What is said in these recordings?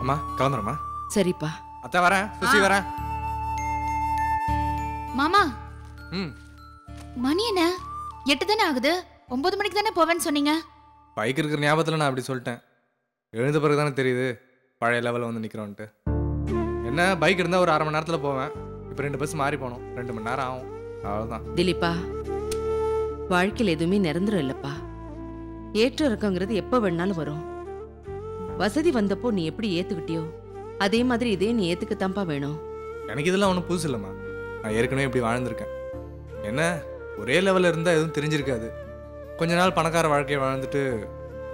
அம்மா கிளம்புறேம்மா. சரிப்பா. அத்தை வரேன். சுசி வரேன். மாமா. மணி என்ன 8 தானே ஆகுது? 9 மணிக்கு தானே போவேன்னு சொன்னீங்க. பைக் இருக்கிற ஞாபகத்தில் நான் அப்படி சொல்லிட்டேன். எழுந்த பிறகு தானே தெரியுது பழைய லெவலில் வந்து நிற்கிறோன்ட்டு. என்ன பைக் இருந்தால் ஒரு அரை மணி நேரத்தில் போவேன். இப்போ 2 பஸ் மாறி போகணும். 2 மணி நேரம் ஆகும். அவ்வளோதான். திலீப்பா, வாழ்க்கையில் எதுவுமே நிரந்தரம் இல்லப்பா. ஏற்ற இறக்கங்கிறது எப்போ வேணாலும் வரும். வசதி வந்தப்போ நீ எப்படி ஏத்துக்கிட்டியோ அதே மாதிரி இதே நீ ஏத்துக்கத்தான்ப்பா வேணும். எனக்கு இதெல்லாம் ஒன்றும் புதுசு இல்லைம்மா. நான் ஏற்கனவே இப்படி வாழ்ந்திருக்கேன். என்ன ஒரே லெவலில் இருந்தால் எதுவும் தெரிஞ்சிருக்காது. கொஞ்ச நாள் பணக்கார வாழ்க்கையை வாழ்ந்துட்டு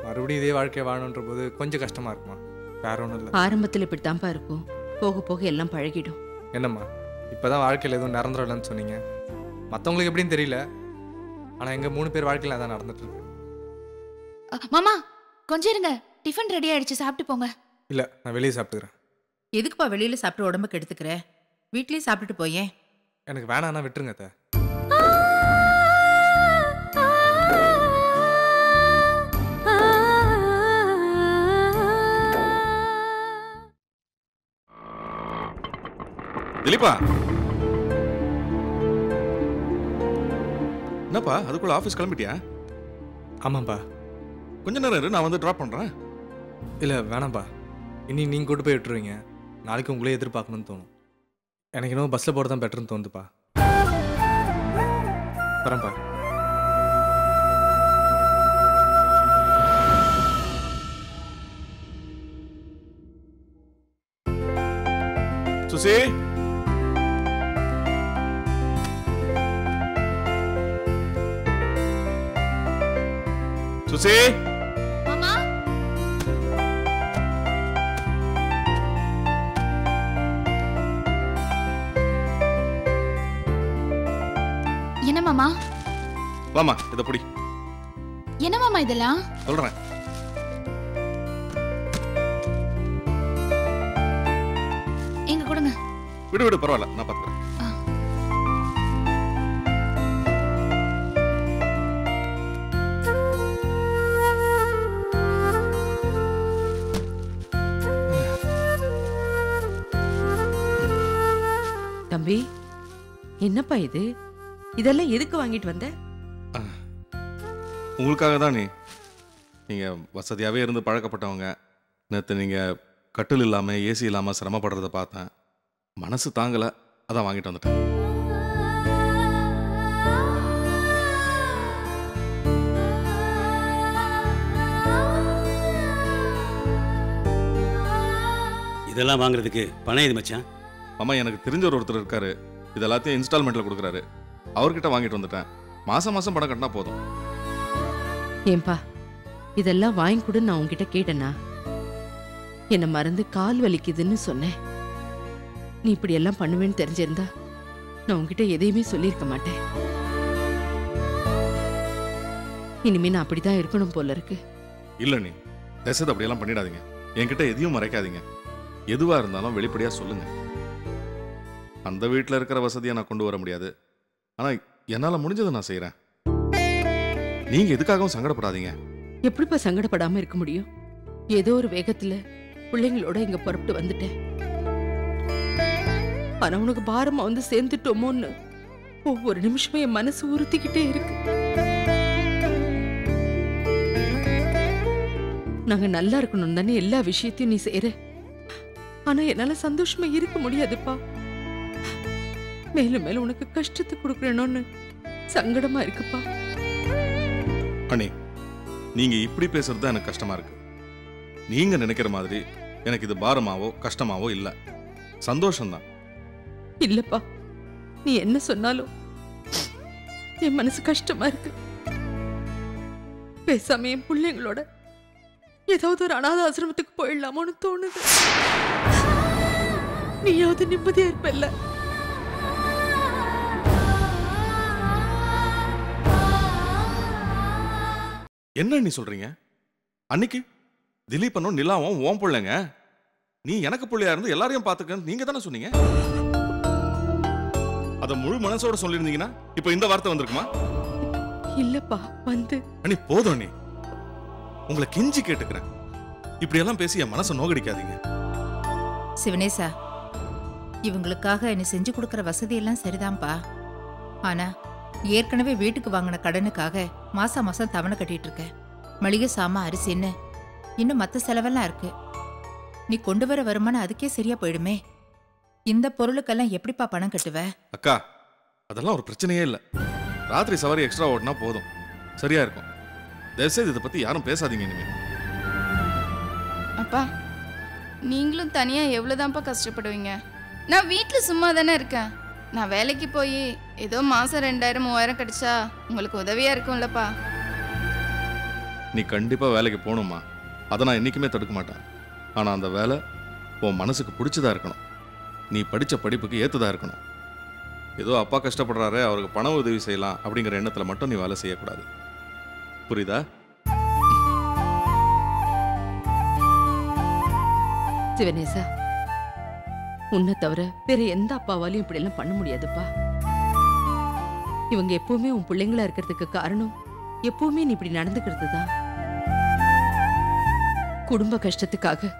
மறுபடியும் இதே வாழ்க்கையை வாழணுன்ற போது கொஞ்சம் கஷ்டமாக இருக்குமா. வேற ஒன்றும் இல்லை. ஆரம்பத்தில் இப்படித்தான்ப்பா இருக்கும். போக போக எல்லாம் பழகிடும். என்னம்மா இப்போ தான் வாழ்க்கையில் எதுவும் நிரந்தரம் இல்லைன்னு சொன்னீங்க. மற்றவங்களுக்கு எப்படின்னு தெரியல. ஆனால் எங்கள் 3 பேர் வாழ்க்கையில் அதான் நடந்துட்டுருக்கு. மாமா கொஞ்சம் இருங்க. டிஃபன் ரெடி ஆயிடுச்சு, சாப்பிட்டு போங்க. இல்லை, நான் வெளியே சாப்பிட்டுக்கிறேன். எதுக்குப்பா வெளியில சாப்பிட்டு உடம்புக்கு எடுத்துக்கிற? வீட்லயே சாப்பிட்டுட்டு போயேன். எனக்கு வேணான்னா விட்டுருங்க அத்தை. திலீப்பா, என்னப்பா அதுக்குள்ள ஆஃபீஸ் கிளம்பிட்டியா? ஆமாப்பா. கொஞ்ச நேரம் இரு, நான் வந்து ட்ராப் பண்ணுறேன். இல்லை வேணாம்ப்பா. இனி நீங்கள் கூட்டு போய் விட்டுருவீங்க. நாளைக்கு உங்களே எதிர்பார்க்கணும்னு தோணும். எனக்கு இன்னும் பஸ்ஸில் போகிறது தான் பெட்டர்னு தோணுதுப்பா. வரேன்ப்பா. சுசி, சுசி, மாமா என்ன மாமா? வாமா இதை புடி. என்ன மாமா இதெல்லாம்? சொல்றேன். எங்க கொடுங்க. விடு விடு, பரவாயில்ல, நான் பார்த்துக்கிறேன். தம்பி, என்னப்பா இது? இதெல்லாம் எதுக்கு வாங்கிட்டு வந்த? உங்களுக்காக தான். நீங்க வசதியாகவே இருந்து பழக்கப்பட்டவங்க. நேற்று நீங்க கட்டில் இல்லாமல் ஏசி இல்லாமல் சிரமப்படுறத பார்த்தேன். மனசு தாங்கலை, அதான் வாங்கிட்டு வந்துட்டேன். இதெல்லாம் வாங்குறதுக்கு பணம் எது மச்சான்? அம்மா, எனக்கு தெரிஞ்ச ஒருத்தர் இருக்காரு. இது எல்லாத்தையும் இன்ஸ்டால்மெண்ட்டில் கொடுக்குறாரு. அவர்கிட்ட வாங்கிட்டு வந்துட்டேன். மாதம் மாதம் பணம் கட்டினா போதும். ஏன்பா இதெல்லாம் வாங்கி கொடு நான் உன்கிட்ட கேட்டேனா? என்னை மறந்து கால் வலிக்குதுன்னு சொன்னேன். நீ இப்படி எல்லாம் பண்ணுவேன்னு தெரிஞ்சிருந்தா நான் உன்கிட்ட எதையுமே சொல்லியிருக்க மாட்டேன். இனிமே நான் அப்படிதான் இருக்கணும் போல இருக்கு. இல்லை, நீ தசது அப்படியெல்லாம் பண்ணிடாதீங்க. என்கிட்ட எதையும் மறைக்காதீங்க. எதுவாக இருந்தாலும் வெளிப்படையாக சொல்லுங்க. அந்த வீட்டில் இருக்கிற வசதியை நான் கொண்டு வர முடியாது. ஆனால் என்னால் முடிஞ்சதை நான் செய்கிறேன். நீங்கள் எதுக்காகவும் சங்கடப்படாதீங்க. எப்படிப்பா சங்கடப்படாம இருக்க முடியும்? ஏதோ ஒரு வேகத்துல பிள்ளைங்களோட இங்க புறப்பட்டு வந்துட்டேன். ஆனா உனக்கு பாரமா வந்து சேர்ந்துட்டோமோன்னு ஒவ்வொரு நிமிஷமும் என் மனசு உறுத்திக்கிட்டே இருக்கு. நாங்க நல்லா இருக்கணும் தானே எல்லா விஷயத்தையும் நீ செய்யற. ஆனா என்னால சந்தோஷமா இருக்க முடியாதுப்பா. மேலும் மேலும் உனக்கு கஷ்டத்தை கொடுக்கணும்னு சங்கடமா இருக்குப்பா. அண்ணி, நீங்க இப்படி பேசுறது தான் எனக்கு கஷ்டமா இருக்கு. நீங்க நினைக்கிற மாதிரி எனக்கு இது பாரமாவோ கஷ்டமாவோ இல்லை. சந்தோஷம்தான். இல்லப்பா, நீ என்ன சொன்னாலும் என் மனசு கஷ்டமா இருக்கு. பேசாம என் பிள்ளைங்களோட ஏதாவது ஒரு அனாதை ஆசிரமத்துக்கு போயிடலாமோன்னு தோணுது. நீயாவது நிம்மதியா இருப்பல்ல? என்ன நீ சொல்றீங்க? அன்னைக்கு திலீபனும் நிலாவும் ஓம் பிள்ளைங்க. நீ எனக்கு பிள்ளையா இருந்து எல்லாரையும் பாத்துக்க நீங்க தானே சொன்னீங்க. அத முழு மனசோட சொல்லிருந்தீங்கன்னா இப்ப இந்த வார்த்தை வந்திருக்குமா? இல்லப்பா, வந்து அண்ணி போதும். நீ உங்களை கெஞ்சி கேட்டுக்கிறேன். இப்படியெல்லாம் பேசி என் மனசை நோகடிக்காதீங்க. சிவனேசா, இவங்களுக்காக நீ செஞ்சு கொடுக்கற வசதியெல்லாம் சரிதான்ப்பா. ஆனா ஏற்கனவே வீட்டுக்கு வாங்கின கடனுக்காக மாசம் மாசம் தவணை கட்டிட்டு இருக்க. மளிகை சாமான், அரிசின்னு இன்னும் மற்ற செலவெல்லாம் இருக்கு. நீ கொண்டு வர வருமானம் அதுக்கே சரியா போயிடுமே. இந்த பொருளுக்கெல்லாம் எப்படிப்பா பணம் கட்டுவ? அக்கா, அதெல்லாம் ஒரு பிரச்சனையே இல்லை. ராத்திரி சவாரி எக்ஸ்ட்ரா ஓட்டினா போதும், சரியா இருக்கும். தயவுசெய்து இதை பத்தி யாரும் பேசாதீங்க இனிமே. அப்பா, நீங்களும் தனியா எவ்வளவுதான்ப்பா கஷ்டப்படுவீங்க? நான் வீட்டுல சும்மா தானே இருக்கேன். நான் வேலைக்கு போய் ஏதோ மாசம் 2000 3000 கிடைச்சா உங்களுக்கு உதவியா இருக்கும்லப்பா. நீ கண்டிப்பா வேலைக்கு போகணுமா, அதை நான் என்னைக்குமே தடுக்க மாட்டேன். ஆனா அந்த வேலை உன் மனசுக்கு பிடிச்சதா இருக்கணும். நீ படிச்ச படிப்புக்கு ஏத்துதா இருக்கணும். ஏதோ அப்பா கஷ்டப்படுறாரு, அவருக்கு பண உதவி செய்யலாம் அப்படிங்கிற எண்ணத்துல மட்டும் நீ வேலை செய்யக்கூடாது. புரியுதா? சிவனேசா, உன்னை தவிர வேற எந்த அப்பாவாலையும் இப்படி எல்லாம் பண்ண முடியாதுப்பா. இவங்க எப்பவுமே உன் பிள்ளைங்களா இருக்கிறதுக்கு காரணம் எப்பவுமே நீ இப்படி நடந்துக்கிறது தான். குடும்ப கஷ்டத்துக்காக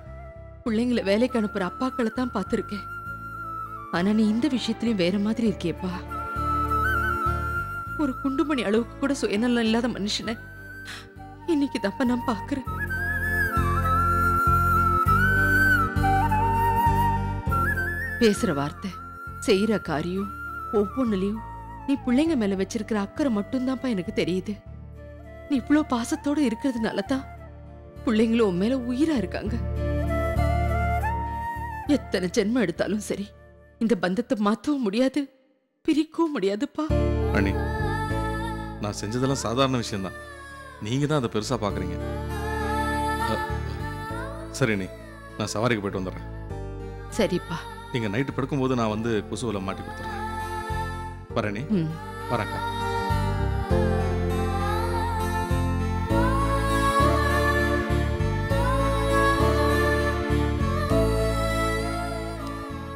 பிள்ளைங்களை வேலைக்கு அனுப்புற அப்பாக்களை தான் பார்த்திருக்கேன். ஆனா நீ இந்த விஷயத்திலயும் வேற மாதிரி இருக்கியப்பா. ஒரு குண்டுமணி அளவுக்கு கூட சுயநலம் இல்லாத மனுஷனை இன்னைக்கு தப்ப நான் பாக்குறேன். பேசுற வார்த்தை, செய்யற காரியம் ஒவ்வொன்னுலயும் நீ பிள்ளைங்க மேல வச்சிருக்கிற அக்கறை மட்டும்தான்ப்பா எனக்கு தெரியுது. நீ இவ்வளோ பாசத்தோட இருக்கிறதுனால தான் பிள்ளைங்களும் உன் மேல உயிரா இருக்காங்க. எத்தனை ஜென்மம் எடுத்தாலும் சரி, இந்த பந்தத்தை மாற்றவும் முடியாது, பிரிக்கவும் முடியாதுப்பா. அண்ணி, நான் செஞ்சதெல்லாம் சாதாரண விஷயம்தான். நீங்க தான் அதை பெருசா பாக்குறீங்க. சரி அண்ணி, நான் சவாரிக்கு போயிட்டு வந்துடுறேன். சரிப்பா. நீங்க நைட்டு படுக்கும்போது நான் வந்து கொசுவில் மாட்டி கொடுத்துறேன். வரேனே, வரக்கா.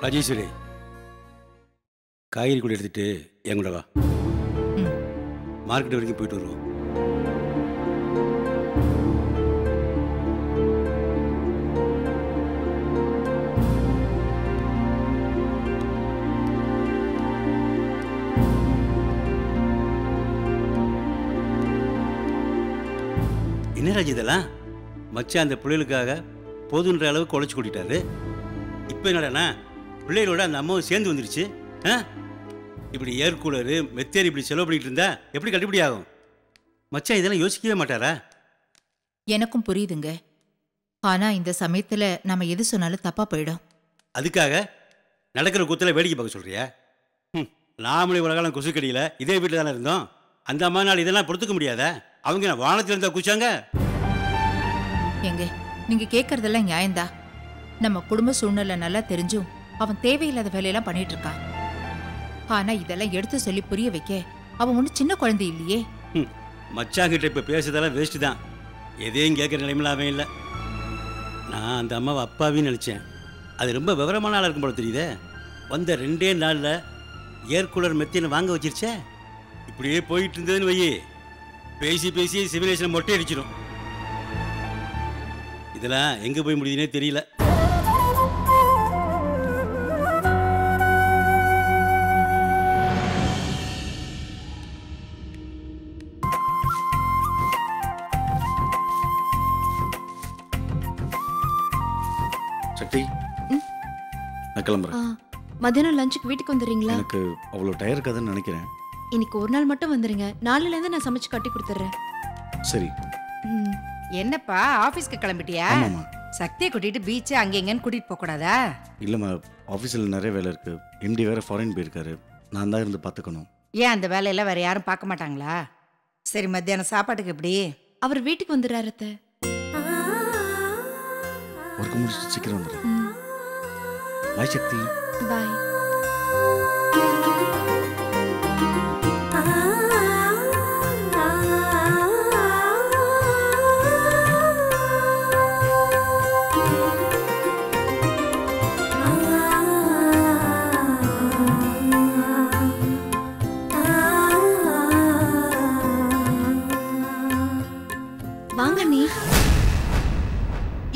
ராஜேஸ்வரி, காய்கறி கூட எடுத்துட்டு என் கூட வா. மார்க்கெட் வரைக்கும் போயிட்டு வருவோம். என்ன ராஜ் இதெல்லாம்? மச்சான் அந்த பிள்ளைகளுக்காக போதுன்ற அளவுக்கு உழைச்சி கூட்டிட்டாரு. இப்போ என்னடா பிள்ளைகளோட அந்த அம்மாவும் சேர்ந்து வந்துருச்சு. இப்படி ஏர் கூலரு மெத்தேரி இப்படி செலவு பண்ணிட்டு இருந்தா எப்படி கட்டுப்படி ஆகும்? மச்சான் இதெல்லாம் யோசிக்கவே மாட்டாரா? எனக்கும் புரியுதுங்க. ஆனா இந்த சமயத்துல நம்ம எது சொன்னாலும் தப்பா போயிடும். அதுக்காக நடக்கிற கூத்துல வேடிக்கை பார்க்க சொல்றியா? நாமளே உலகாலம் கொசு கடியில இதே வீட்டில் தானே இருந்தோம். அந்த அம்மா நாள் இதெல்லாம் பொறுத்துக்க முடியாதா? அவங்க நான் வானத்தில் இருந்தா குச்சாங்க. எங்க நீங்க கேட்கறதெல்லாம் நியாயம்தா. நம்ம குடும்ப சூழ்நிலை நல்லா தெரிஞ்சும் அவன் தேவையில்லாத வேலையெல்லாம் பண்ணிட்டு இருக்கான். ஆனா இதெல்லாம் எடுத்து சொல்லி புரிய வைக்க அவன் ஒன்றும் சின்ன குழந்தை இல்லையே. மச்சாங்கிட்ட இப்போ பேசுறதெல்லாம் வேஸ்ட்டு தான். எதையும் கேட்குற நிலைமையில அவன் இல்லை. நான் அந்த அம்மாவை அப்பாவின்னு நினச்சேன். அது ரொம்ப விவரமான ஆளாக இருக்கும் போல தெரியுதே. வந்த 2 நாளில் ஏர்கூலர் மெத்தின்னு வாங்க வச்சிருச்சே. இப்படியே போயிட்டு இருந்ததுன்னு வையே, பேசி பேசி சிவிலேஷன் மொட்டை அடிச்சிடும். இதெல்லாம் எங்கே போய் முடியுதுன்னே தெரியல. சக்தி, நான் கிளம்புறேன். மதியானம் லஞ்சுக்கு வீட்டுக்கு வந்துடுறீங்களா? எனக்கு அவ்வளோ டயர் இருக்காதுன்னு நினைக்கிறேன். இன்னைக்கு ஒரு நாள் மட்டும் வந்துருங்க. நாளையில இருந்து நான் சமைச்சு கட்டி கொடுத்துறேன். சரி. என்னப்பா ஆபீஸ்க்கு கிளம்பிட்டியா? ஆமாம்மா. சக்தியை கூட்டிட்டு பீச் அங்க எங்கன்னு கூட்டிட்டு போக கூடாதா? இல்லைம்மா, ஆஃபீஸில் நிறைய வேலை இருக்கு. எம்டி வேற ஃபாரின் போயிருக்காரு. நான் தான் இருந்து பார்த்துக்கணும். ஏன் அந்த வேலையெல்லாம் வேற யாரும் பார்க்க மாட்டாங்களா? சரி, மத்தியானம் சாப்பாட்டுக்கு எப்படி? அவர் வீட்டுக்கு வந்துடுறாரு அத்தை. ஒர்க் முடிச்சுட்டு சீக்கிரம் வந்துடுறேன். பாய் சக்தி. பாய்.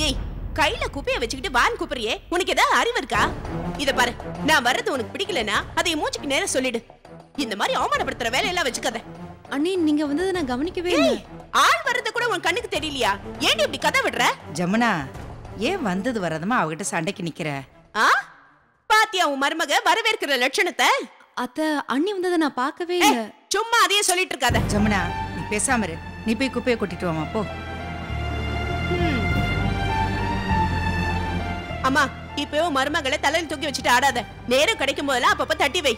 ஏய், கையில குப்பைய வச்சுக்கிட்டு வான் கூப்பிடுறியே, உனக்கு ஏதாவது அறிவு இருக்கா? இத பாரு, நான் வர்றது உனக்கு பிடிக்கலனா அதை மூஞ்சிக்கு நேரா சொல்லிடு. இந்த மாதிரி அவமானப்படுத்துற வேலையெல்லாம் வச்சுக்காத. அண்ணி நீங்க வந்ததை நான் கவனிக்கவே இல்லை. ஆள் வர்றது கூட உன் கண்ணுக்கு தெரியலையா? ஏன் இப்படி கதை விடுற? ஜமுனா, ஏன் வந்தது வரதுமா அவகிட்ட சண்டைக்கு நிக்கிற? பாத்தியா உன் மருமக வரவேற்கிற லட்சணத்தை? அத்தை, அண்ணி வந்ததை நான் பார்க்கவே இல்லை. சும்மா அதையே சொல்லிட்டு இருக்காத. ஜமுனா, நீ பேசாம இரு. நீ போய் குப்பையை கொட்டிட்டு வாமா போ. அம்மா, இப்போ மருமகளை தலையில தூக்கி வச்சுட்டு ஆடாத. நேரம் கிடைக்கும் போதெல்லாம் அப்பப்ப தட்டி வை.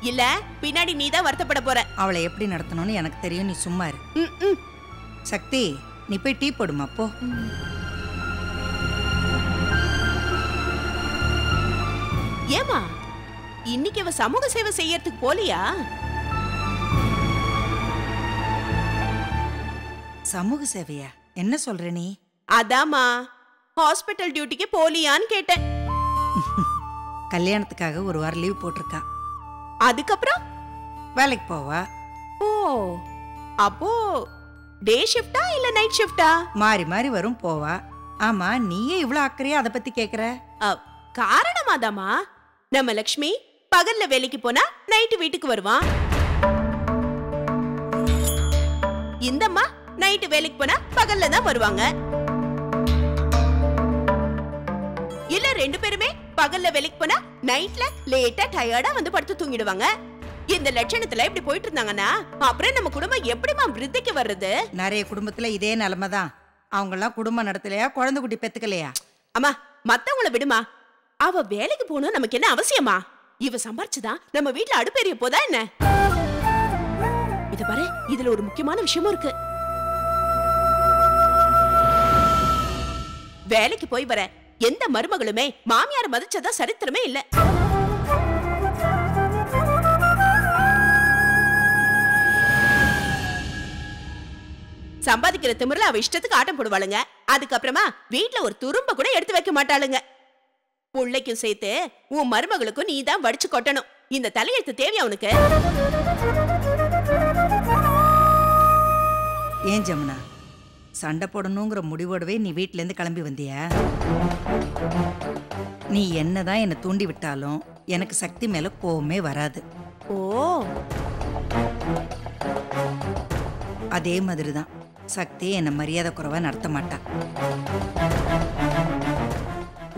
இல்ல பின்னாடி நீதான் வருத்தப்பட போற. அவளை எப்படி நடத்தணும்னு எனக்கு தெரியும், நீ சும்மா இரு. சக்தி, நீ போய் டீ போடுமா போ. ஏமா இன்னைக்கு அவ சமூக சேவை செய்யறதுக்கு போலியா? சமூக சேவையா? என்ன சொல்ற நீ? அதாமா, ஹாஸ்பிட்டல் டியூட்டிக்கு போலியான்னு கேட்டேன். கல்யாணத்துக்காக ஒரு வாரம் லீவ் போட்டிருக்கா. அதுக்கப்புறம் வேலைக்கு போவா. ஓ, அப்போ டே ஷிஃப்டா இல்ல நைட் ஷிஃப்டா? மாறி மாறி வரும் போவா. ஆமா, நீயே இவ்வளவு அக்கறையா அதை பத்தி கேக்குற? காரணமாதாமா, நம்ம லக்ஷ்மி பகல்ல வேலைக்கு போனா நைட்டு வீட்டுக்கு வருவான். இந்தம்மா நைட்டு வேலைக்கு போனா பகல்ல தான் வருவாங்க. இல்ல ரெண்டு பேருமே பகல்ல வேலைக்கு போனா நைட்ல லேட்டா டயர்டா வந்து படுத்து தூங்கிடுவாங்க. இந்த லட்சணத்துல இப்படி போயிட்டு இருந்தாங்கன்னா அப்புறம் நம்ம குடும்பம் எப்படிமா விருத்திக்கு வர்றது? நிறைய குடும்பத்துல இதே நிலைமைதான். அவங்க எல்லாம் குடும்பம் நடத்தலையா, குழந்தை குட்டி பெத்துக்கலையா? அம்மா, மத்தவங்கள விடுமா. அவ வேலைக்கு போகணும் நமக்கு என்ன அவசியமா? இவ சம்பாரிச்சுதான் நம்ம வீட்டுல அடுப்பேறிய போதா என்ன? இத பாரு, இதுல ஒரு முக்கியமான விஷயமும் இருக்கு. வேலைக்கு போய் வர எந்த மருமகளுமே மாமியார மதிச்சதா சரித்திரமே இல்ல. சம்பாதிக்கிற திமிர்ல அவ இஷ்டத்துக்கு ஆட்டம் போடுவாளுங்க. அதுக்கப்புறமா வீட்டுல ஒரு துரும்ப கூட எடுத்து வைக்க மாட்டாளுங்க. புள்ளைக்கும் சேர்த்து உன் மருமகளுக்கும் நீ தான் வடிச்சு கொட்டணும். இந்த தலையெழுத்து தேவையா உனக்கு? ஏன் ஜமுனா, சண்டை போடணுங்கிற முடிவோடவே நீ வீட்டுல இருந்து கிளம்பி வந்தியா? நீ என்னதான் என்னை தூண்டி விட்டாலும் எனக்கு சக்தி மேல கோவமே வராது. ஓ, அதே மாதிரிதான் சக்தி என்ன மரியாதை குறைவா நடத்த மாட்டா.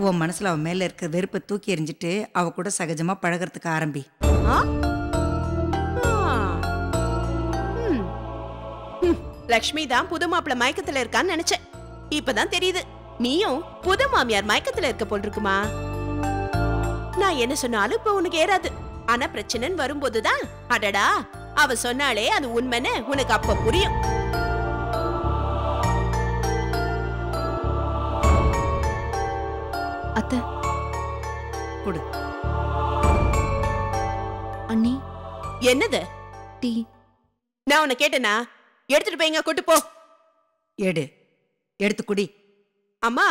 உன் மனசுல அவன் மேல இருக்க வெறுப்பை தூக்கி எறிஞ்சிட்டு அவ கூட சகஜமா பழகிறதுக்கு ஆரம்பி. லக்ஷ்மி தான் புது மாப்பிள்ள மயக்கத்துல இருக்கான்னு நினைச்சேன். இப்பதான் தெரியுது நீயும் புது மாமியார் மயக்கத்துல இருக்க போல் இருக்குமா. நான் என்ன சொன்னாலும் இப்ப உனக்கு ஏறாது. ஆனா பிரச்சனைன்னு வரும்போதுதான் அடடா அவ சொன்னாலே அது உண்மைன்னு உனக்கு அப்ப புரியும். அத்தை கொடு. அண்ணி, என்னது? டீ. நான் உன்னை கேட்டேனா? எடுத்துட்டு போய்ங்க, கூட்டு போ. எடுத்து குடி. அம்மா,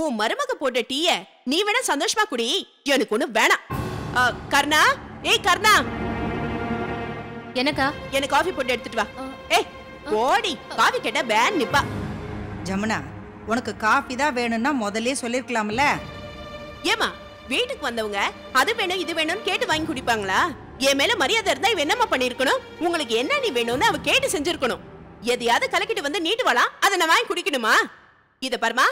உன் மருமக போட்ட டீய நீ வேணா சந்தோஷமா குடி, எனக்கு ஒண்ணு வேணாம். கர்ணா, ஏய் கர்ணா, எனக்கா? எனக்கு காஃபி போட்டு எடுத்துட்டு வா. ஏய் ஓடி, காஃபி கேட்டா பேன் நிப்பா. ஜமுனா, உனக்கு காஃபி தான் வேணும்னா முதல்ல சொல்லிருக்கலாம்ல. ஏமா, வீட்டுக்கு வந்தவங்க அது வேணும் இது வேணும்னு கேட்டு வாங்கி குடிப்பாங்களா? என் மேல மரியாதை இருந்தா இவ என்னமா பண்ணிருக்கணும்? உங்களுக்கு என்ன நீ வேணும்னு அவ கேட்டு செஞ்சிருக்கணும். எதையாவது கலக்கிட்டு வந்து நீட்டுவாளா, அதை நான் வாங்கி குடிக்கணுமா? இத பாருமா,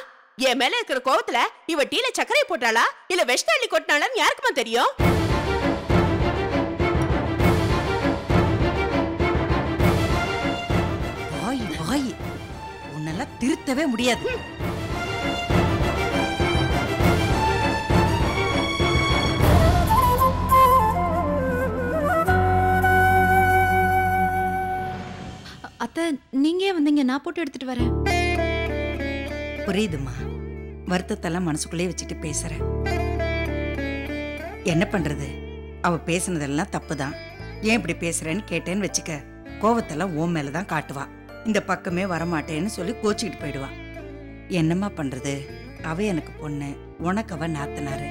என் மேல இருக்கிற கோவத்துல இவ டீல சர்க்கரையை போட்டாளா இல்ல விஷ தள்ளி கொட்டினாளான்னு யாருக்குமா தெரியும்? வாய் வாய், உன்னெல்லாம் திருத்தவே முடியாது. அத்தை, நீங்க ஏன் வந்தீங்க? நான் போட்டு எடுத்துட்டு வரேன். புரியுதுமா, வருத்தத்தெல்லாம் மனசுக்குள்ளே வச்சுட்டு பேசுறேன். என்ன பண்றது, அவ பேசுனதெல்லாம் தப்புதான். ஏன் இப்படி பேசுறேன்னு கேட்டேன்னு வச்சுக்க, கோவத்தெல்லாம் ஓ மேலதான் காட்டுவா. இந்த பக்கமே வரமாட்டேன்னு சொல்லி கோச்சிக்கிட்டு போயிடுவா. என்னம்மா பண்றது, அவ எனக்கு பொண்ணு, உனக்கு அவ நாத்தனாரு.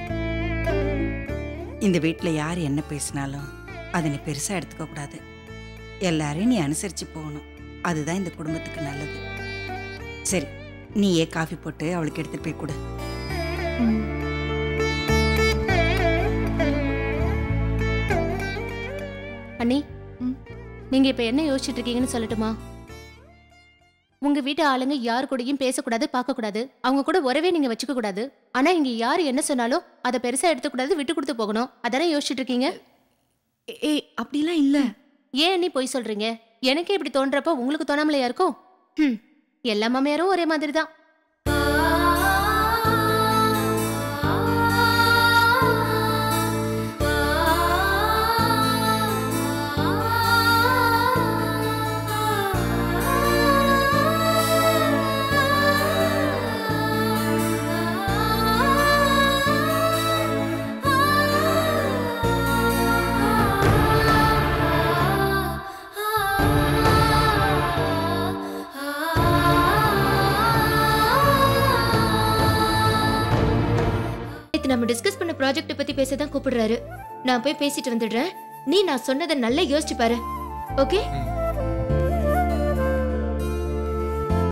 இந்த வீட்டுல யார் என்ன பேசினாலும் அதை நீ பெருசா எடுத்துக்க கூடாது. எல்லாரையும் நீ அனுசரிச்சு போகணும். அதுதான் இந்த குடும்பத்துக்கு நல்லது. சரி, நீயே காஃபி போட்டு அவளுக்கு எடுத்துட்டு போய் கொடு. அண்ணி, நீங்க இப்ப என்ன யோசிச்சுட்டு இருக்கீங்கன்னு சொல்லட்டுமா? உங்க வீட்டு ஆளுங்க யார் கூடயும் பேசக்கூடாது, பார்க்க கூடாது, அவங்க கூட உறவே நீங்க வச்சுக்க கூடாது. ஆனா இங்க யாரு என்ன சொன்னாலும் அதை பெருசா எடுத்துக்கூடாது, விட்டு கொடுத்து போகணும். அதானே யோசிச்சுட்டு இருக்கீங்க? ஏய் அப்படிலாம் இல்ல. ஏன் நீ போய் சொல்றீங்க? எனக்கே இப்படி தோன்றப்போ உங்களுக்கு தோணாமலையா இருக்கும்? எல்லா மாமியாரும் ஒரே மாதிரி தான். நம்ம டிஸ்கஸ் பண்ண ப்ராஜெக்ட் பத்தி பேசதான் கூப்பிடுறாரு. நான் போய் பேசிட்டு வந்துடுறேன். நீ நான் சொன்னதை நல்லா யோசிச்சு பாரு. ஓகே?